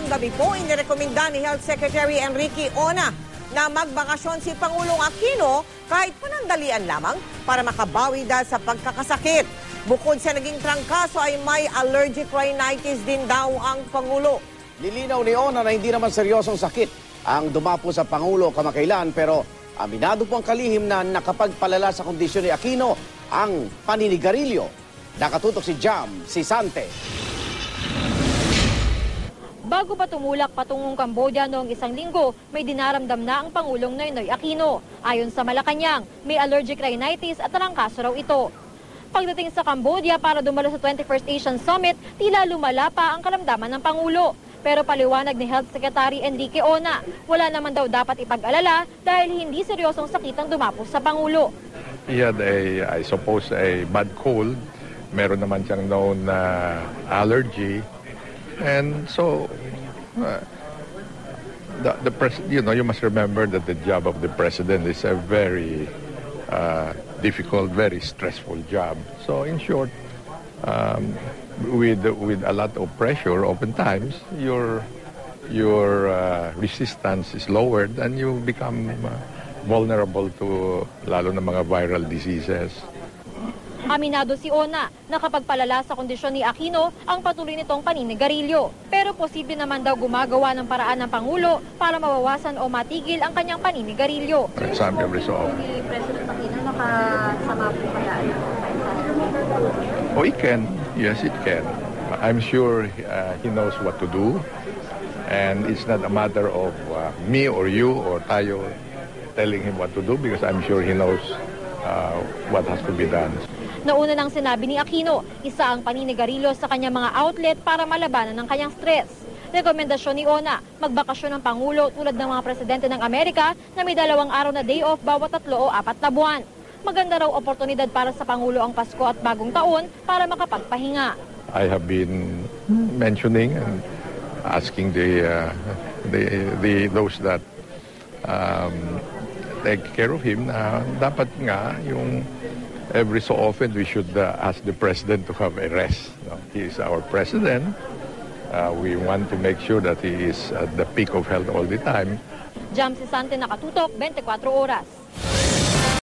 Kaninang gabi po, inirekomenda ni Health Secretary Enrique Ona na magbakasyon si Pangulong Aquino kahit panandalian lamang para makabawi dahil sa pagkakasakit. Bukod sa naging trangkaso ay may allergic rhinitis din daw ang Pangulo. Nilinaw ni Ona na hindi naman seryosong sakit ang dumapo sa Pangulo kamakailan, pero aminado po ang kalihim na nakapagpalala sa kondisyon ni Aquino ang paninigarilyo. Nakatutok si Jam Sisante. Bago pa tumulak patungong Cambodia noong isang linggo, may dinaramdam na ang Pangulong Noynoy Aquino. Ayon sa Malacanang, may allergic rhinitis at trangkaso raw ito. Pagdating sa Cambodia para dumalo sa 21st Asian Summit, tila lumala pa ang karamdaman ng Pangulo. Pero paliwanag ni Health Secretary Enrique Ona, wala naman daw dapat ipag-alala dahil hindi seryosong sakit ang dumapos sa Pangulo. He had I suppose, a bad cold. Meron naman siyang known allergy. And so, you must remember that the job of the president is a very difficult, very stressful job. So, in short, with a lot of pressure, oftentimes your resistance is lowered and you become vulnerable to lalo na mga viral diseases. Aminado si Ona na kapag palala sa kondisyon ni Aquino ang patuloy nitong paninigarilyo. Pero posible naman daw gumagawa ng paraan ng Pangulo para mabawasan o matigil ang kanyang paninigarilyo. Example resolve. Si President Aquino nakasama po kaya Oh, it can. Yes, it can. I'm sure he knows what to do. And it's not a matter of me or you or tayo telling him what to do because I'm sure he knows what has to be done. Nauna nang sinabi ni Aquino, isa ang paninigarilyo sa kanyang mga outlet para malabanan ng kanyang stress. Rekomendasyon ni Ona, magbakasyon ng Pangulo tulad ng mga presidente ng Amerika na may 2 araw na day off bawat 3 o 4 na buwan. Maganda raw oportunidad para sa Pangulo ang Pasko at Bagong Taon para makapagpahinga. I have been mentioning and asking those that take care of him na dapat nga yung every so often we should ask the president to have a rest. He is our president. We want to make sure that he is at the peak of health all the time. Jam Sisante, Nakatutok, 24 Oras.